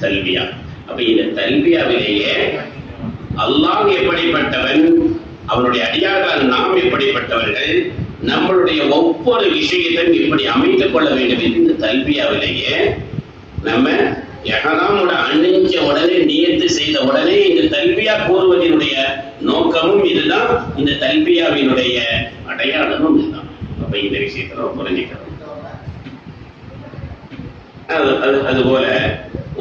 தல்பியா. அப்ப இந்த தல்பியாவிலேயே அல்லாஹ் எப்படிப்பட்டவன், அவனுடைய அடியார்கள் நாம் எப்படிப்பட்டவர்கள், நம்மளுடைய ஒவ்வொரு விஷயத்தையும் இப்படி அமைத்துக் கொள்ள வேண்டும் என்று இந்த தல்பியாவிலேயே நம்ம எஹராமோட அணிஞ்ச உடனே நியத்து செய்த உடனே இந்த தல்பியா கூறுவதனுடைய நோக்கமும் இதுதான், இந்த தல்பியாவினுடைய அடையாளமும் இதுதான். அப்ப இந்த விஷயத்தை நம்ம புரிஞ்சுக்கிறோம். அதுபோல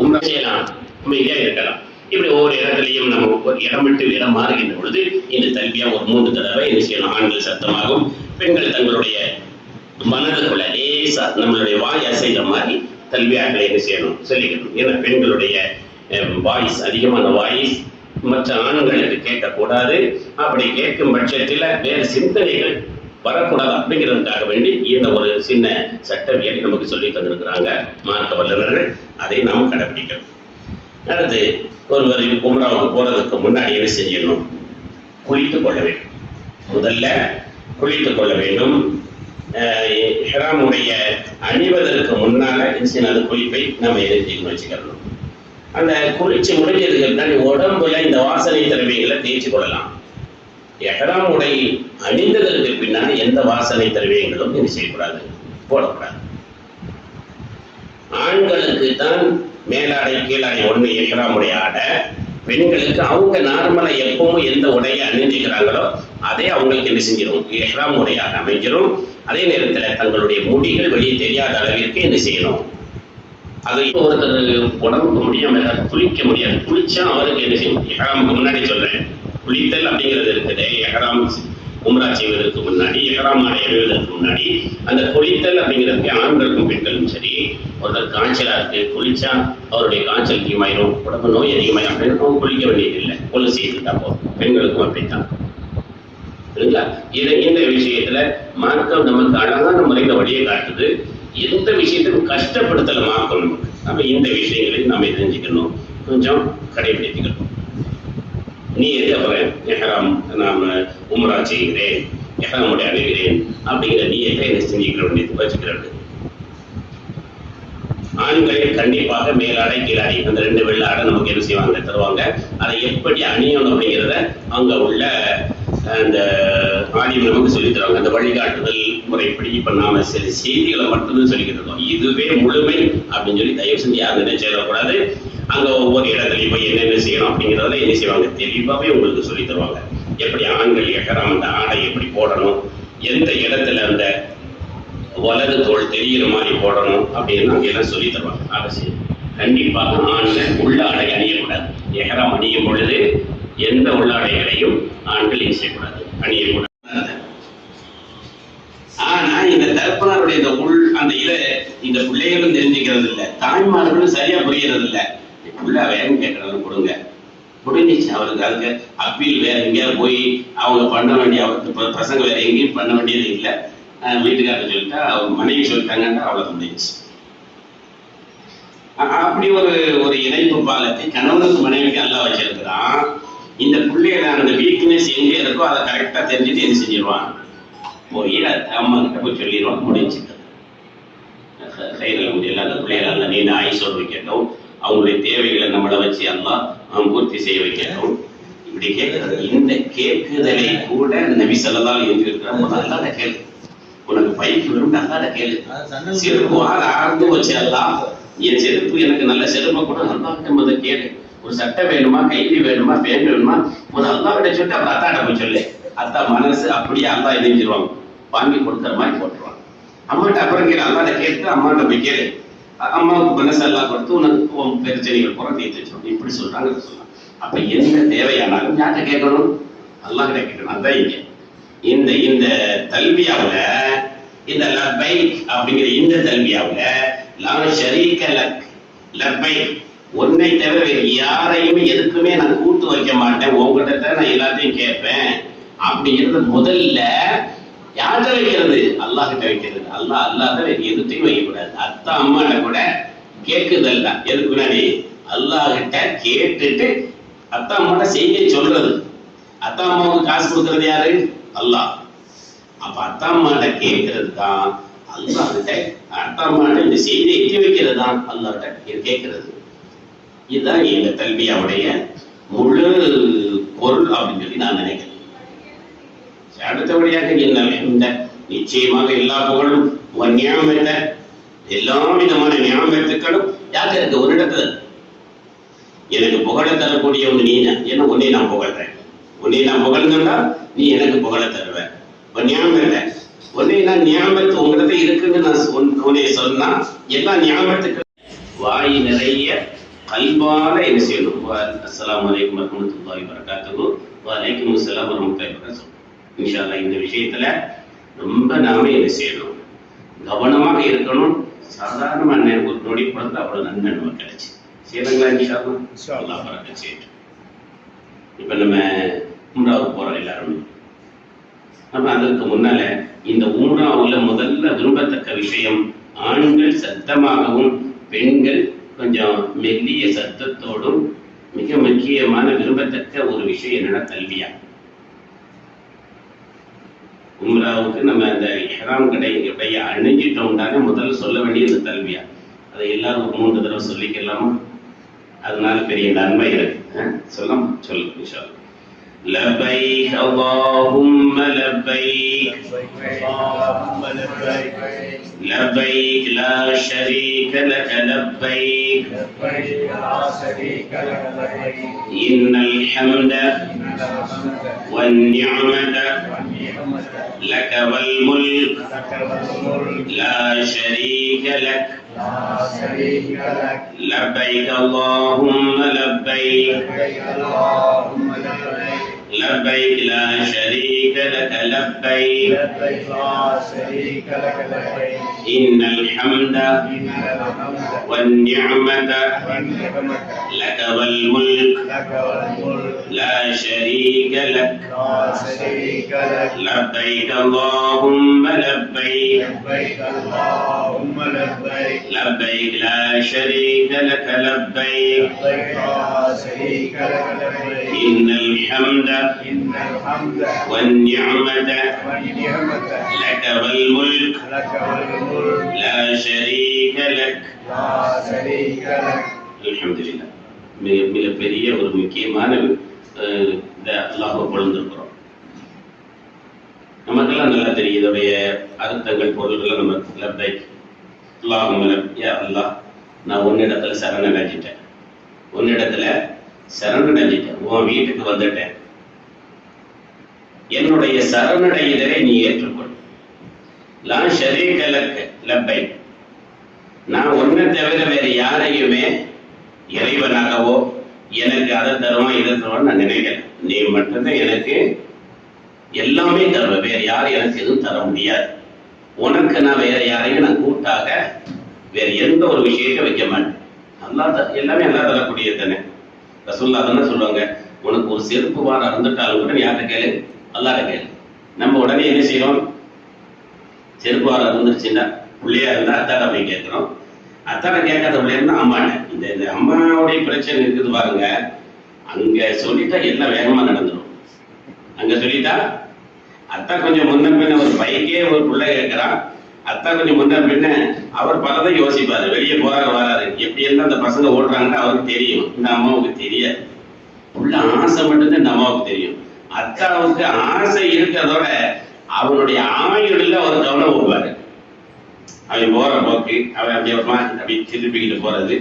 உம்ரா செய்யலாம், அமைதியா இருக்கலாம். இப்படி ஒவ்வொரு இடத்துலையும் நம்ம இடம் விட்டு இடம் மாறுகின்ற பொழுது இந்த தல்பியா ஒரு 3 தடவை என்ன செய்யணும். ஆண்கள் சத்தமாகும், பெண்கள் தங்களுடைய மனதுக்குள்ள லேசா நம்மளுடைய வாய் அசைகிற மாதிரி தல்பியாக்களை என்ன செய்யணும் சொல்லிக்கணும். ஏன்னா பெண்களுடைய வாய்ஸ், அதிகமான வாய்ஸ் மற்ற ஆண்களுக்கு கேட்கக்கூடாது. அப்படி கேட்கும் பட்சத்தில் வேறு சிந்தனைகள் வரக்கூடாது. அப்படிங்கிறதுக்காக வேண்டி இந்த ஒரு சின்ன சட்டவியலை நமக்கு சொல்லி தந்திருக்கிறாங்க மார்க்க வல்லுநர்கள். அதை நாம் கடைபிடிக்கணும். அடுத்து ஒருவர் உம்ராவுக்கு போறதுக்கு முன்னாடி என்ன செய்யணும், குளித்துக் கொள்ள வேண்டும். முதல்ல குளித்துக் கொள்ள வேண்டும். இஹ்ராமுடைய அணிவதற்கு முன்னால அந்த குளிப்பை நம்ம எதிர்த்து வச்சுக்கணும். அந்த குளிச்சு முடிஞ்சதுக்கு முன்னாடி உடம்புல இந்த வாசனை திரவியங்களை தேய்ச்சி கொள்ளலாம். இஹ்ராம் உடை அணிந்ததற்கு பின்னாடி எந்த வாசனை திரவியங்களும் என்ன செய்யக்கூடாது, போடக்கூடாது. ஆண்களுக்கு தான் மேலாடை கீழாடை ஒண்ணு இஹ்ராமுடைய ஆடை. பெண்களுக்கு அவங்க நார்மலா எப்பவும் எந்த உடையை அணிஞ்சுக்கிறாங்களோ அதே அவங்களுக்கு என்ன செஞ்சிடும், இஹ்ராம் உடையாக அமைஞ்சிடும். அதே நேரத்தில் தங்களுடைய முடிகள் வெளியே தெரியாத அளவிற்கு என்ன செய்யணும், அதை ஒருத்தர் உடம்புக்கு முடியாம குளிக்க முடியாது. குளிச்சா அவருக்கு என்ன செய்யணும், இஹ்ராமுக்கு முன்னாடி சொல்றேன், குளித்தல் அப்படிங்கிறது இருக்குது. இஹ்ராம் உம்ரா செய்வதற்கு முன்னாடி, இஹ்ராம் ஆடை அணிவதற்கு முன்னாடி அந்த குளித்தல் அப்படிங்கிறதுக்கு ஆண்களுக்கும் பெண்களும் சரி. ஒருத்தர் காய்ச்சலா இருக்கு, குளிச்சா அவருடைய காய்ச்சல் அதிகமாயிரும், உடம்பு நோய் அதிகமாயிரும் அப்படின்னு குளிக்க வேண்டியது இல்லை, கொலை செய்துட்டா போதும். பெண்களுக்கும் அப்படித்தான் இல்லைங்களா. இந்த விஷயத்துல மார்க்கம் நமக்கு அழகான முறையில வழியை காட்டுது. எந்த விஷயத்தையும் கஷ்டப்படுத்தல மார்க்கம் நமக்கு. நம்ம இந்த விஷயங்களையும் நாம தெரிஞ்சுக்கணும், கொஞ்சம் கடைபிடித்துக்கணும். நீ எது அப்புறம் இஹ்ராம் நாம உம்ரா செய்கிறேன், இஹ்ராமுடைய அணிகிறேன் அப்படிங்கிற நீயத்தை என்ன செஞ்சுக்கிற வேண்டியது வச்சுக்கிறது. ஆண்களில் கண்டிப்பாக மேலாடை கீழாடை அந்த 2 வெள்ளாடை நமக்கு என்ன செய்வாங்க, தருவாங்க. அதை எப்படி அணியணும் அப்படிங்கிறத அங்க உள்ள அந்த ஆடியம் நமக்கு சொல்லி தருவாங்க. அந்த வழிகாட்டுதல் முறைப்படி இப்ப நாம சில செய்திகளை மட்டும்தான் சொல்லிக்கிட்டு இருக்கோம். இதுவே முழுமை அப்படின்னு சொல்லி தயவு செஞ்சு யாரும் நினைச்சிடக்கூடாது. அங்க ஒவ்வொரு இடத்துலையும் போய் என்னென்ன செய்யணும் அப்படிங்கிறதுல என்ன செய்வாங்க, தெளிவாகவே உங்களுக்கு சொல்லி தருவாங்க. எப்படி ஆண்கள் இஹ்ராம் அந்த ஆடை எப்படி போடணும், எந்த இடத்துல அந்த வலது தோல் தெரிகிற மாதிரி போடணும் அப்படின்னு அங்க எல்லாம் சொல்லி தருவாங்க. அவசியம் கண்டிப்பாக ஆண்கள் உள்ளாடை அணியக்கூடாது. இஹ்ராம் அணியும் பொழுது எந்த உள்ளாடைகளையும் ஆண்கள் செய்யக்கூடாது, அணியக்கூடாது. ஆனா இந்த தரப்பினருடைய இந்த அந்த இதை இந்த பிள்ளைகளும் தெரிஞ்சுக்கிறது இல்லை, தாய்மார்களும் சரியா புரியறது இல்லை. உள்ள வேகம் கேட்கறது கொடுங்க, முடிஞ்சிச்சு அவருக்கு. அதுக்கு அப்பீல் வேற எங்கேயாவது போய் அவங்க பண்ண வேண்டிய பசங்க வேற எங்கேயும் பண்ண வேண்டியது இல்லை. வீட்டுக்காரர் சொல்லிட்டா, அவங்க மனைவி சொல்லிட்டாங்கன்னா அவ்வளவு முடிஞ்சிச்சு. அப்படி ஒரு இணைப்பு பாலத்தை கணவனுக்கு மனைவிக்கு எல்லாம் வச்சிருக்கிறான். இந்த பிள்ளைகளை அந்த வீக்னஸ் எங்கே இருக்கோ அதை கரெக்டா தெரிஞ்சுட்டு என்ன செஞ்சிருவான், போய் அம்மா கிட்ட போய் சொல்லிடுவான், முடிஞ்சுட்டு கையில் முடியல. அந்த பிள்ளைகளை அந்த நீண்ட ஆயுசோடு வைக்கட்டும், அவங்களுடைய தேவைகளை நம்மளை வச்சு எல்லாம் பூர்த்தி செய்ய வைக்கட்டும். இப்படி கேட்கறது, இந்த கேட்குதலை கூட நபி ஸல்லல்லாஹு அலைஹி வஸல்லம் இருக்கிறாங்க. அல்லாஹ்ட கேளு, உனக்கு பைக் விரும்ப அல்லாஹ்ட கேளு. செருப்பு ஆரம்பு வச்சு எல்லாம் என் செருப்பு எனக்கு நல்ல செருப்பை கூட அல்லாஹ்ட்ட முதல்ல கேளு. ஒரு சட்டை வேணுமா, கைலி வேணுமா, பேண்ட் வேணுமா, ஒரு அல்லாஹ்ட்ட சொல்லிட்டு அப்புறம் அத்தாட்ட போய் சொல்லு. அத்தா மனசு அப்படியே அல்லாஹ் இணைஞ்சிருவாங்க, வாங்கி கொடுக்குற மாதிரி போட்டுருவாங்க. அம்மாட்ட அப்புறம் கேளு, அல்லாஹ்ட்ட கேட்டு அம்மாட்ட போய் கேளு. அம்மாவுக்கு மனசு எல்லாம் கொடுத்து உனக்கு பிரச்சனைகள் புறம் தீர்த்து வச்சிடும். இப்படி சொல்றாங்க சொல்லலாம். அப்ப எந்த தேவையானாலும் யார்கிட்ட கேட்கணும், அல்லாஹ்ட்ட கேட்கணும். அதான் இங்க இந்த தல்பியாவுல, இந்த லப்பைக் அப்படிங்கிற இந்த தல்பியாவுல லா ஷரீக லக் லப்பைக், உன்னை தவிர வேறு யாரையுமே எதுக்குமே நான் கூட்டு வைக்க மாட்டேன், உங்ககிட்ட தான் நான் எல்லாத்தையும் கேட்பேன் அப்படிங்கிறது முதல்ல யார்கிட்ட வைக்கிறது, அல்லாஹ்கிட்ட வைக்கிறது. அல்லாஹ் வேற எதுத்தையும் வைக்கக்கூடாது. அத்தா அம்மாட்ட கூட கேட்குதல் தான். எதுக்கு முன்னாடி அல்லாஹ்கிட்ட கேட்டுட்டு அத்தா அம்மாட்ட செய்தியை சொல்றது. அத்தா அம்மாவுக்கு காசு கொடுக்கறது யாரு, அல்லாஹ். அப்ப அத்தா அம்மாட்ட கேட்கறது தான் அல்லாஹ்கிட்ட, அத்தா அம்மாட்ட இந்த செய்தியை எட்டி வைக்கிறது தான் அல்லாஹ்கிட்ட கேட்கறது. இதுதான் இந்த தல்பியாவுடைய முழு பொருள் அப்படின்னு சொல்லி நான் நினைக்கிறேன். அடுத்தபடியாக இந்த நிச்சயமாக எல்லா புகழும் எல்லா விதமான ஞாபகத்துக்களும் யாருக்கு இருக்கு? ஒரு இடத்துல எனக்கு புகழ தரக்கூடிய ஒன்று நீ என்ன உன்னை நான் புகழ்றேன். உன்னை நான் புகழ்ந்தா நீ எனக்கு புகழ தருவ. ஞாபகம் உன்னை நான் ஞாபகத்து உங்களிடத்த இருக்குன்னு நான் உன்னை சொன்னா எல்லா ஞாபகத்துக்கு வாய் நிறைய கல்வால என்ன செய்யணும்? அஸ்ஸலாமு அலைக்கும் வரஹ்மத்துல்லாஹி வபரகாத்துஹு. வலைக்கும் அஸ்ஸலாம் வரஹ்மத்துல்லாஹி வபரகாத்துஹு. இன்ஷா அல்லாஹ் இந்த விஷயத்துல ரொம்ப நாம என்ன செய்யணும்? கவனமாக இருக்கணும். சாதாரணமான ஒரு நொடி பொழுது அவ்வளவு நன்மை நமக்கு கிடைச்சு செய்யலாங்களா? இன்ஷா அல்லாஹ் பரக்கத் செய்யட்டும். இப்ப நம்ம உம்ராவுக்கு போறோம் எல்லாருமே. நம்ம அதற்கு முன்னால இந்த உம்ராவுல முதல்ல விரும்பத்தக்க விஷயம், ஆண்கள் சத்தமாகவும் பெண்கள் கொஞ்சம் மெல்லிய சத்தத்தோடும் மிக முக்கியமான விரும்பத்தக்க ஒரு விஷயம் என்னன்னா தல்பியா. உம்ராவுக்கு நம்ம அந்த இஹ்ராம் கடையை அணிஞ்சிட்டோம்னாலே முதல்ல சொல்ல வேண்டியது தல்பியா. அதை எல்லாரும் 3 தடவை சொல்லிக்கலாமா? அதனால பெரிய நன்மை இருக்கு. சொல்லலாம், சொல்லுங்க இன்ஷா அல்லாஹ். لبيك اللهم لبيك لبيك لا شريك لك لبيك إن الحمد والنعمة لك والملك لا شريك لك لبيك اللهم لبيك لبيك لا شريك لك لبيك إن الحمد والنعمة لك والملك لا شريك لك لبيك اللهم لبيك لبيك لا شريك لك لبيك إن الحمد والنعمة لك والملك لا شريك لك الحمد لله. மிக பெரிய ஒரு முக்கியமான அல்லாஹ்வை புகழ்ந்திருக்கிறோம். நமக்கெல்லாம் நல்லா தெரியும் இதோடைய அர்த்தங்கள், பொருள்கள். நம்ம லப்பைக் அல்லாஹும்ம லப்பைக், யா அல்லாஹ் நான் உன்னிடத்துல சரணடைஞ்சிட்டேன், உன்னிடத்துல சரணடைஞ்சிட்டேன், உன் வீட்டுக்கு வந்துட்டேன், என்னுடைய சரணடைதலை நீ ஏற்றுக்கொள். லா ஷரீக லக் லப்பைக், நான் உன்னை தவிர வேற யாரையுமே இறைவனாகவோ எனக்கு அதை தருவான் இதை தருவான்னு நான் நினைக்கல. நீ மட்டும்தான் எனக்கு எல்லாமே தருவ, வேற யாரும் எனக்கு எதுவும் தர முடியாது. உனக்கு நான் வேற யாரையும் நான் கூட்டாக வேற எந்த ஒரு விஷயத்தை வைக்க மாட்டேன். அல்லாஹ் எல்லாமே அல்லா தரக்கூடியது தானே. ரசூலுல்லாஹ் தானே சொல்லுவாங்க, உனக்கு ஒரு செருப்பு வாரம் அறந்துட்டாலும் கூட யார்கிட்ட கேளு, அல்லாஹ்ட்ட கேளு. நம்ம உடனே என்ன செய்யறோம்? செருப்பு வாரம் இருந்துருச்சுன்னா பிள்ளையா இருந்தா அத்தாட்ட போய் கேட்கிறோம். அத்தாட்ட கேட்காத பிள்ளையா அம்மாட்ட. இந்த அம்மாவுடைய பிரச்சனை இருக்குது பாருங்க. அங்க சொல்லிட்டா எல்லாம் வேகமா நடந்துடும். அங்க சொல்லிட்டா அத்தா கொஞ்சம் முன்ன பின்ன, ஒரு பைக்கே ஒரு பிள்ளை கேட்கிறான், அத்தா கொஞ்சம் முன்ன பின்ன அவர் பலதை யோசிப்பாரு. வெளியே போறாரு வராரு, எப்படி எல்லாம் அந்த பசங்க ஓடுறாங்கன்னு அவருக்கு தெரியும், இந்த அம்மாவுக்கு தெரியாது. உள்ள ஆசை மட்டும்தான் இந்த அம்மாவுக்கு தெரியும். அத்தாவுக்கு ஆசை இருக்கிறதோட அவனுடைய ஆயுள்ல அவர் கவனம் போவாரு. அவன் போற போக்கு, அவன் அப்படி திருப்பிக்கிட்டு போறது,